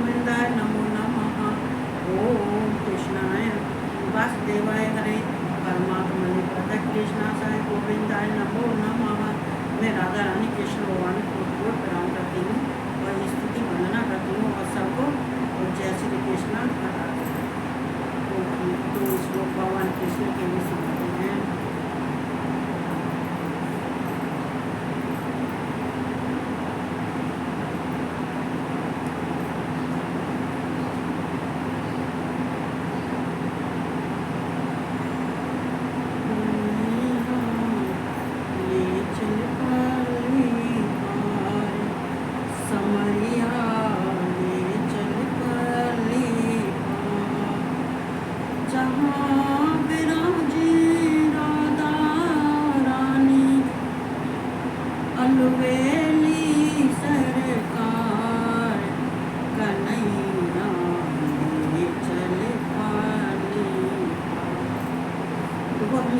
गोविंदाय नमो नमः। ओम कृष्णाय वासुदेवाय हरे परमात्मने पद कृष्णाय गोविंदाय नमो नमः। मैं राधा रानी कृष्ण भगवान को कोट प्रणाम करती हूँ और स्तुति वंदना करती हूँ और सबको जय श्री कृष्ण तो श्लोक भगवान कृष्ण के भी सुनाते हैं।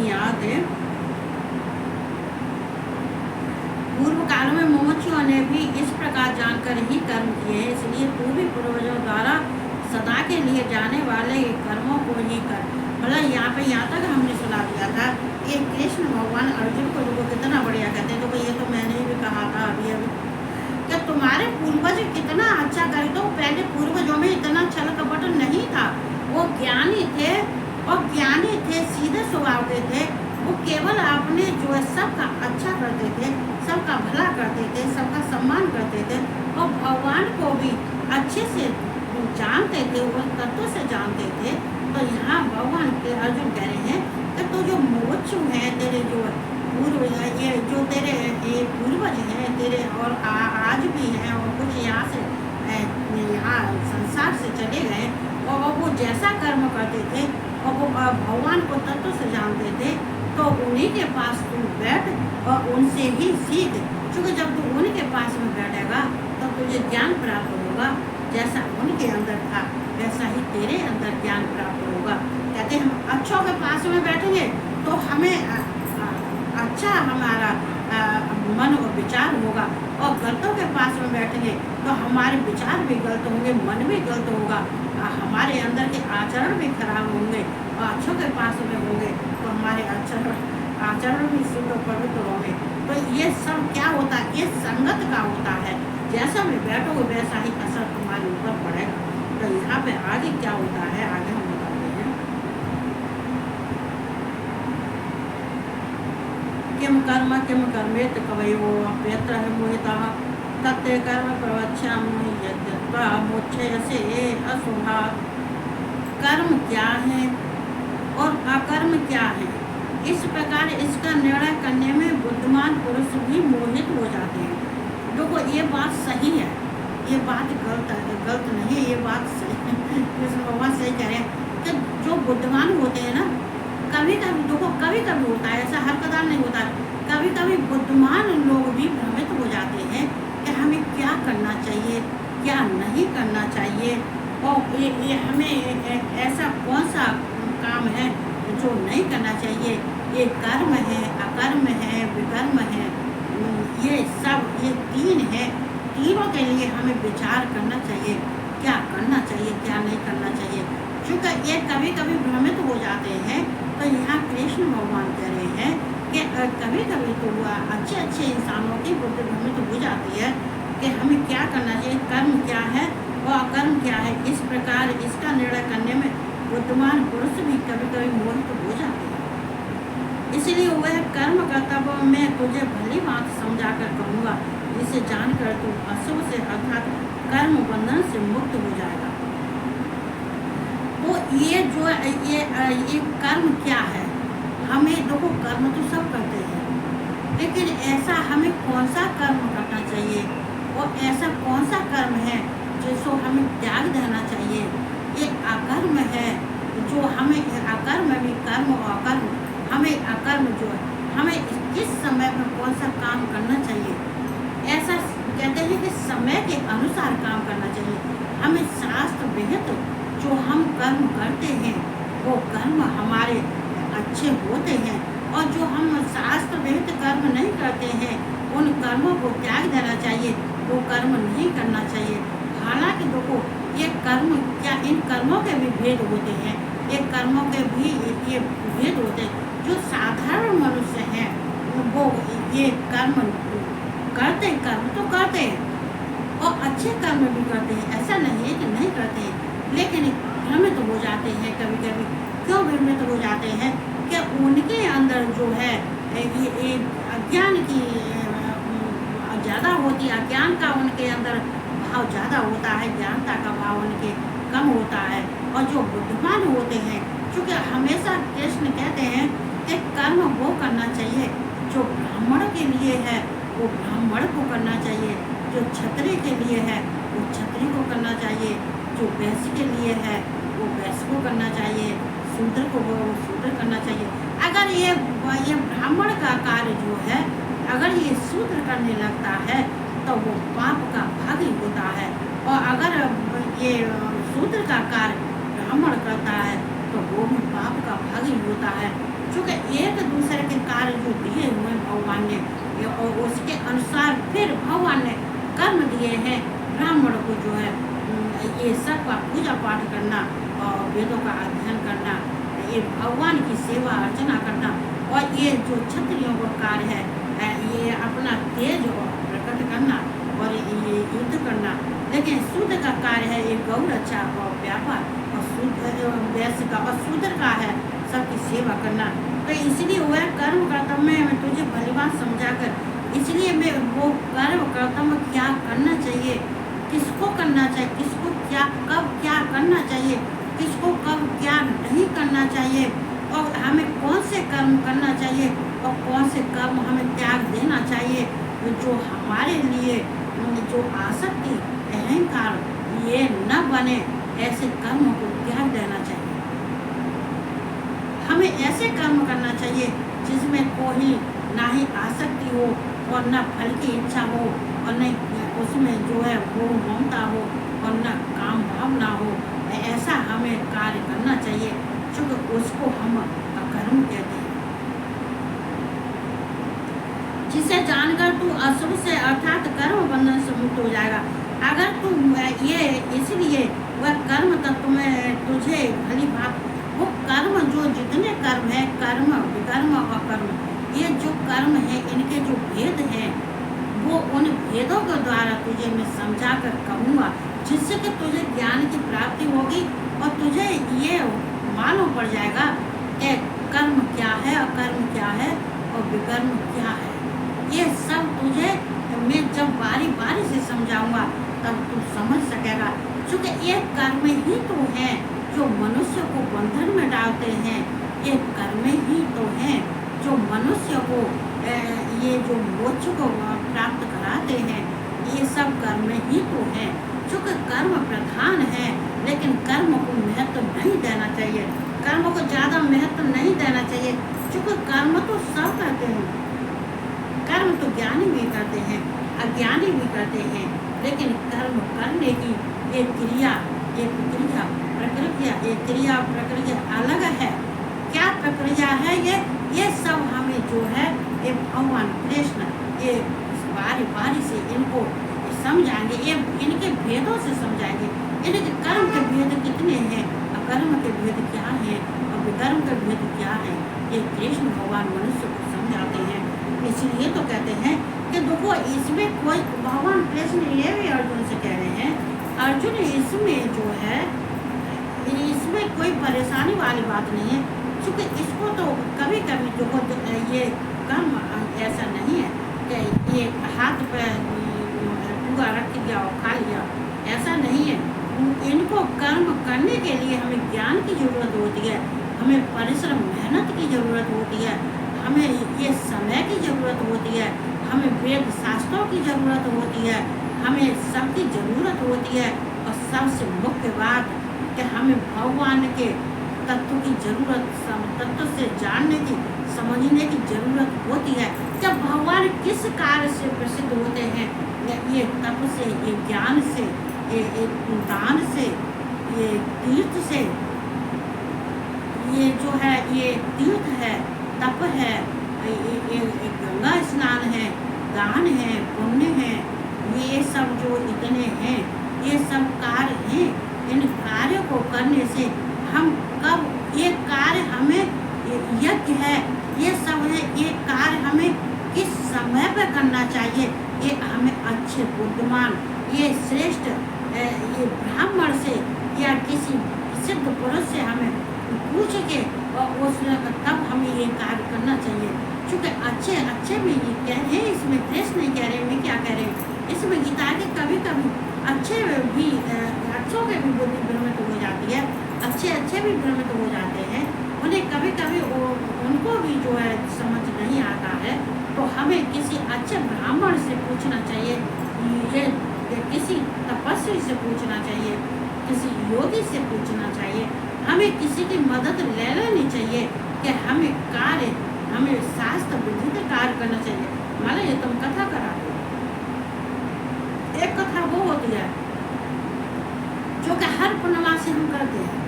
याद है पूर्व काल में मुमुक्षुओं ने भी इस प्रकार जानकर ही कर्म किए हैं, इसलिए तू भी पूर्वजों द्वारा सदा के लिए जाने वाले कर्मों को ही कर। मतलब यहाँ तक हमने सुना दिया था कि कृष्ण भगवान अर्जुन को जो कितना बढ़िया कहते हैं। तो ये तो मैंने भी कहा था अभी कि तुम्हारे पूर्वज कितना अच्छा करे। तो पहले पूर्वजों में इतना छल कपट नहीं था, वो ज्ञानी थे और ज्ञानी थे, सीधे स्वभाव के थे। वो केवल अपने जो है सबका अच्छा करते थे, सबका भला करते थे, सबका सम्मान करते थे और भगवान को भी अच्छे से जानते थे, वो तत्व से जानते थे। तो यहाँ भगवान के अर्जुन कह रहे हैं कि तो जो मोक्षु है तेरे जो पूर्व ये जो तेरे ये पूर्वज हैं तेरे और आज भी हैं और कुछ यहाँ से यहाँ संसार से चले गए और वो जैसा कर्म करते थे और वो भगवान को तत्व से जानते थे, तो उन्हीं के पास तू बैठ और उनसे ही सीख। क्योंकि जब तू उनके पास में बैठेगा तो तुझे ज्ञान प्राप्त होगा। जैसा उनके अंदर था वैसा ही तेरे अंदर ज्ञान प्राप्त होगा। कहते हम अच्छों के पास में बैठेंगे तो हमें अच्छा हमारा मन और विचार होगा और गलतों के पास में बैठेंगे तो हमारे विचार भी गलत होंगे, मन भी गलत होगा, हमारे अंदर के आचरण भी खराब होंगे। और अच्छों के पास में होंगे तो हमारे आचरण भी शुद्ध और पवित्र होंगे। तो ये सब क्या होता है, ये संगत का होता है। जैसा में बैठोगे वैसा ही असर तुम्हारे ऊपर पड़ेगा। तो यहाँ पे आगे क्या होता है आगे हम बताते हैं। किम कर्मेत कवयो अप्यत्र मोहितः तत्ते कर्म प्रवक्ष्यामि यद्यत्वा मोक्षयसे अशुभात्। कर्म क्या है और अकर्म क्या है, इस प्रकार इसका निर्णय करने में बुद्धिमान पुरुष भी मोहित हो जाते हैं। देखो ये बात सही है, ये बात गलत नहीं है, ये बात सही कृष्ण भगवान सही कह रहे हैं कि जो बुद्धिमान होते हैं ना, कभी कभी होता है, ऐसा हर कदार नहीं होता है। कभी कभी बुद्धिमान लोग भी भ्रमित हो जाते हैं कि हमें क्या करना चाहिए क्या नहीं करना चाहिए और ये हमें ऐसा कौन सा काम है जो नहीं करना चाहिए। ये कर्म है, अकर्म है, विकर्म है, ये सब ये तीन है। तीनों के लिए हमें विचार करना चाहिए, क्या करना चाहिए क्या नहीं करना चाहिए। क्योंकि ये कभी कभी भ्रमित हो जाते हैं। तो यहाँ कृष्ण भगवान कह रहे हैं कि कभी कभी तो अच्छे इंसानों की बुद्धि भ्रमित हो जाती है कि हमें क्या करना चाहिए, कर्म क्या है और अकर्म क्या है। इस प्रकार इसका निर्णय करने में बुद्धिमान पुरुष भी कभी कभी मोहित हो जाते हैं। इसलिए वह कर्म कर्तव्य मैं तुझे भली बात समझा कर कहूँगा, जिसे जानकर तू अशुभ से अर्थात कर्म बंधन से मुक्त हो जाएगा। तो ये जो ये कर्म क्या है, हमें देखो कर्म तो सब करते हैं, लेकिन ऐसा हमें कौन सा कर्म करना चाहिए और ऐसा कौन सा कर्म है जिसको हमें त्याग देना चाहिए। ये अकर्म है जो हमें अकर्म भी कर्म और अकर्म हमें अकर्म जो है हमें किस समय में कौन सा काम करना चाहिए। ऐसा कहते हैं कि समय के अनुसार काम करना चाहिए। हमें शास्त्र विहित जो हम कर्म करते हैं वो कर्म हमारे अच्छे होते हैं और जो हम शास्त्र विहित कर्म नहीं करते हैं उन कर्मों को त्याग देना चाहिए, वो कर्म नहीं करना चाहिए। हालांकि देखो ये कर्म क्या, इन कर्मों के भी भेद होते हैं, ये कर्मों के भी ये भेद होते हैं। जो साधारण मनुष्य हैं वो ये कर्म करते हैं, कर्म तो करते हैं और अच्छे कर्म भी करते हैं, ऐसा नहीं है कि नहीं करते हैं, लेकिन भ्रमित हो जाते हैं कभी कभी। क्यों भ्रमित हो जाते हैं? कि उनके अंदर जो है ये अज्ञान की ज़्यादा होती है, अज्ञान का उनके अंदर भाव ज़्यादा होता है, ज्ञानता का भाव उनके कम होता है। और जो बुद्धिमान होते हैं, चूँकि हमेशा कृष्ण कहते हैं कि कर्म वो करना चाहिए जो ब्राह्मण के लिए है, वो ब्राह्मण को करना चाहिए, जो क्षत्रिय के लिए है वो क्षत्रिय को करना चाहिए, जो वैश्य के लिए है वो वैश्य को करना चाहिए, शूद्र को वो शूद्र करना चाहिए। अगर ये ब्राह्मण का कार्य जो है अगर ये शूद्र करने लगता है तो वो पाप का भागी होता है, और अगर ये शूद्र का कार्य ब्राह्मण करता है तो वो भी पाप का भागी होता है। क्योंकि एक दूसरे के कार्य जो दिए हुए भगवान ने और उसके अनुसार फिर भगवान ने कर्म दिए हैं। ब्राह्मण को जो है ये सब का पूजा पाठ करना और वेदों का अध्ययन करना, ये भगवान की सेवा अर्चना करना, और ये जो क्षत्रियों का कार्य है ये अपना तेज प्रकट करना और ये युद्ध करना। लेकिन शूद्र का कार्य है ये गौ रक्षा और व्यापार, और वैश्य का और शूद्र का है सबकी सेवा करना। तो इसलिए वह कर्म कर्तव्य मैं तुझे भलीभांति समझाकर, इसलिए मैं वो कर्म कर्तव्य क्या करना चाहिए, किसको करना चाहिए, किसको क्या कब क्या करना चाहिए, किसको कब क्या नहीं करना चाहिए, और हमें कौन से कर्म करना चाहिए और कौन से कर्म हमें त्याग देना चाहिए, जो हमारे लिए जो आसक्ति अहंकार ये न बने, ऐसे कर्मों को त्याग देना चाहिए। हमें ऐसे कर्म करना चाहिए जिसमें कोई ना ही आसक्ति हो और न फल की इच्छा हो और न उसमें जो है वो ममता हो और न काम भाव ना हो। ऐसा हमें कार्य करना चाहिए, क्योंकि उसको हम कर्म कहते हैं। जिसे जानकर तू अशुभ से अर्थात कर्म बंधन से मुक्त हो जाएगा। अगर तू ये इसलिए वह कर्म तत्व में तुझे भली बात, वो कर्म जो जितने कर्म है, कर्म विकर्म और कर्म, ये जो कर्म है इनके जो भेद हैं वो उन भेदों के द्वारा तुझे मैं समझा कर कहूँगा, जिससे कि तुझे ज्ञान की प्राप्ति होगी और तुझे ये मालूम पड़ जाएगा कि कर्म क्या है और कर्म क्या है और विकर्म क्या है। ये सब तुझे मैं जब बारी बारी से समझाऊंगा तब तू समझ सकेगा, क्योंकि ये कर्म ही तो है जो मनुष्य को बंधन में डालते हैं। ये कर्म ही तो हैं जो मनुष्य को ये जो मोक्ष को प्राप्त कराते हैं। ये सब कर्म ही तो हैं, क्योंकि कर्म प्रधान है, लेकिन कर्म को महत्व नहीं देना चाहिए, कर्म को ज़्यादा महत्व नहीं देना चाहिए, क्योंकि कर्म तो सब करते हैं, कर्म तो ज्ञानी भी करते हैं, अज्ञानी भी करते हैं, लेकिन कर्म करने की ये क्रिया प्रक्रिया ये क्रिया प्रक्रिया अलग है। क्या प्रक्रिया है ये सब हमें जो है ये भगवान कृष्ण ये बारी बारी से इनको समझाएंगे, ये इनके भेदों से समझाएंगे। इनके कर्म के भेद कितने हैं, अकर्म के भेद क्या हैं और विकर्म के भेद क्या हैं, ये कृष्ण भगवान मनुष्य को समझाते हैं। इसलिए तो कहते हैं कि देखो इसमें कोई, भगवान कृष्ण ये भी अर्जुन से कह रहे हैं, अर्जुन इसमें जो है इसमें कोई परेशानी वाली बात नहीं है, क्योंकि इसको तो कभी कभी जो ये कर्म ऐसा नहीं है कि ये हाथ पे पूरा रख दिया और खा लिया, ऐसा नहीं है। इनको कर्म करने के लिए हमें ज्ञान की ज़रूरत होती है, हमें परिश्रम मेहनत की ज़रूरत होती है, हमें ये समय की ज़रूरत होती है, हमें वेद शास्त्रों की ज़रूरत होती है, हमें सबकी ज़रूरत होती है, और सबसे मुख्य बात कि हमें भगवान के तत्व की ज़रूरत, तत्व से जानने की समझने की ज़रूरत होती है। जब भगवान किस कार्य से प्रसिद्ध होते हैं, ये तप से, ये ज्ञान से, ये दान से, ये तीर्थ से, ये जो है ये तीर्थ है, तप है, ये गंगा स्नान है, दान है, पुण्य है, ये सब जो इतने हैं ये सब कार्य हैं इन कार्यों को करने से हम कब ये कार्य हमें यज्ञ है, ये सब है, ये कार्य हमें किस समय पर करना चाहिए, ये हमें अच्छे बुद्धिमान, ये श्रेष्ठ ये ब्राह्मण से या किसी सिद्ध पुरुष से हमें पूछ के और उस तब हमें ये कार्य करना चाहिए। क्योंकि अच्छे में ये कह रहे हैं, इसमें द्वेष नहीं कह रहे, मैं क्या कह रहे हैं, इसमें गीता के कभी कभी अच्छे भी अच्छों के भी बुद्धि भ्रमित हो जाती है, अच्छे भी भ्रमित हो जाते हैं, उन्हें कभी कभी उनको भी जो है समझ नहीं आता है। तो हमें किसी अच्छे ब्राह्मण से पूछना चाहिए, ये किसी तपस्वी से पूछना चाहिए, किसी योगी से पूछना चाहिए, हमें किसी की मदद ले लेनी चाहिए कि हमें शास्त्र विधित कार्य करना चाहिए। मान लीजिए तुम कथा कराते हो, एक कथा वो होती है जो कि हर पूर्णमासी हम करते हैं,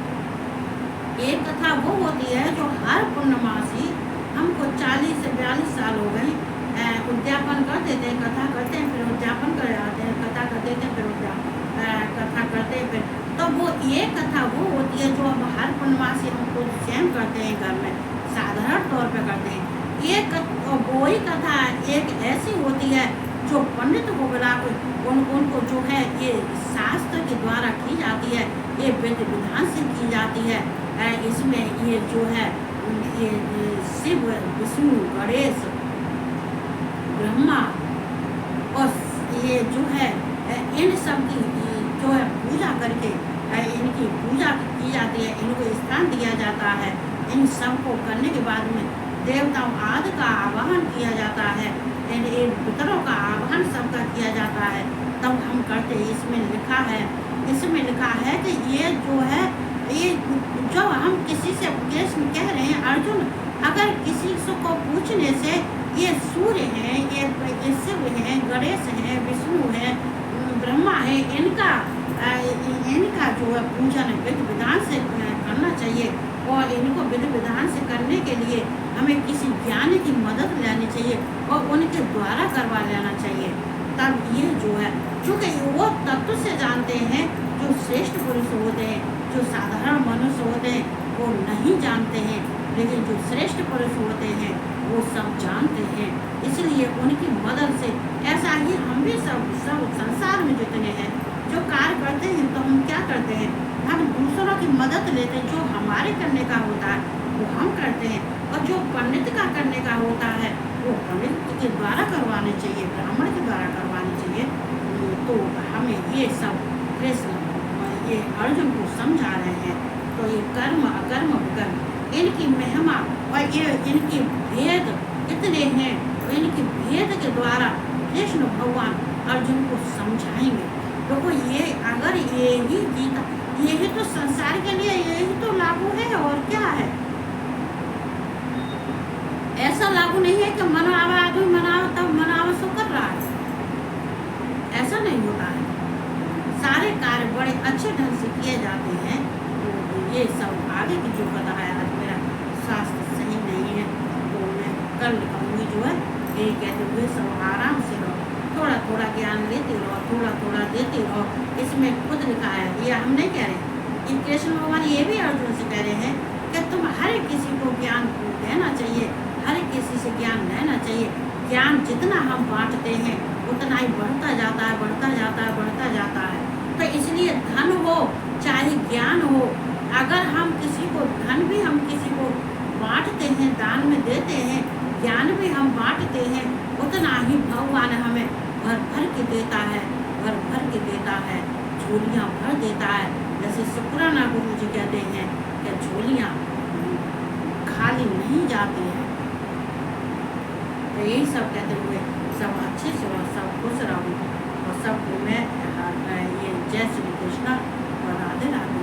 एक कथा वो होती है जो हर पूर्णमासी हमको 40 से 42 साल हो गई उद्यापन कर देते हैं, कथा करते हैं, फिर उद्यापन कर जाते हैं, कथा कर देते हैं, फिर कथा करते हैं, फिर तो वो एक कथा वो होती है जो हम हर पूर्णमासी हमको स्वयं करते हैं, घर में साधारण तौर पे करते हैं। एक वही कथा एक ऐसी होती है जो पंडित को बुला कर उनको जो है ये शास्त्र के द्वारा की जाती है, ये विधि विधान से की जाती है। इसमें ये जो है ये शिव, विष्णु, गणेश, ब्रह्मा और ये जो है इन सब की जो है पूजा करके इनकी पूजा की जाती है, इनको स्थान दिया जाता है। इन सब को करने के बाद में देवताओं आदि का आवाहन किया जाता है, इन पितरों का आवाहन सबका किया जाता है, तब हम करते। इसमें लिखा है कि ये जो है ये जो हम किसी से कह रहे हैं अर्जुन, अगर किसी को पूछने से ये सूर्य हैं, ये शिव हैं, गणेश हैं, विष्णु हैं, ब्रह्मा है, इनका जो है पूजन विधि विधान से करना चाहिए और इनको विधि विधान से करने के लिए हमें किसी ज्ञानी की मदद लेनी चाहिए और उनके द्वारा करवा लेना चाहिए। तब ये जो है क्योंकि वो तत्व से जानते हैं जो श्रेष्ठ पुरुष होते हैं, जो साधारण मनुष्य होते हैं वो नहीं जानते हैं, लेकिन जो श्रेष्ठ पुरुष होते हैं वो सब जानते हैं। इसलिए उनकी मदद से ऐसा ही हम भी सब संसार में जितने हैं जो कार्य करते हैं, तो हम क्या करते हैं, हम दूसरों की मदद लेते हैं। जो हमारे करने का होता है वो हम करते हैं और जो पंडित का करने का होता है वो पंडित के द्वारा करवाने चाहिए, ब्राह्मण के द्वारा करवाने चाहिए। तो हमें ये सब कृष्ण ये अर्जुन को समझा रहे हैं। तो ये कर्म अकर्म विकर्म इनकी महिमा और ये इनके भेद कितने हैं, तो इनके भेद के द्वारा कृष्ण भगवान अर्जुन को समझाएंगे। तो ये अगर ये ही गीता यही तो संसार के लिए यही तो लागू है और क्या है। ऐसा लागू नहीं है कि मनावा आदमी मनावा तब मनावा सो कर रहा है, ऐसा नहीं होता है। सारे कार्य बड़े अच्छे ढंग से किए जाते हैं। तो ये सब आगे की जो कथा है, आज मेरा स्वास्थ्य सही नहीं है तो मैं कल कहूँगी जो है ये कहते हुए सब आराम से रहो, थोड़ा थोड़ा ज्ञान लेते रहो, थोड़ा थोड़ा देते रहो। इसमें खुद लिखा है, ये हम नहीं कह रहे, ये कृष्ण भगवान ये भी अर्जुन से कह रहे हैं कि तुम हर किसी को ज्ञान देना चाहिए, हर किसी से ज्ञान लेना चाहिए। ज्ञान जितना हम बांटते हैं उतना ही बढ़ता जाता है, बढ़ता जाता है, बढ़ता जाता है। तो इसलिए धन हो चाहे ज्ञान हो, अगर हम किसी को धन भी हम किसी को बांटते हैं, दान में देते हैं, ज्ञान भी हम बांटते हैं, उतना ही भगवान हमें भर भर के देता है, भर भर के देता है, झोलियाँ भर देता है। जैसे शुक्राना गुरु जी कहते हैं कि झोलियाँ खाली नहीं जाती हैं। तो यही सब कहते हुए सब अच्छे से रहो, सब खुश रहो और सबको मैं ये जय श्री कृष्ण और राधे राधे।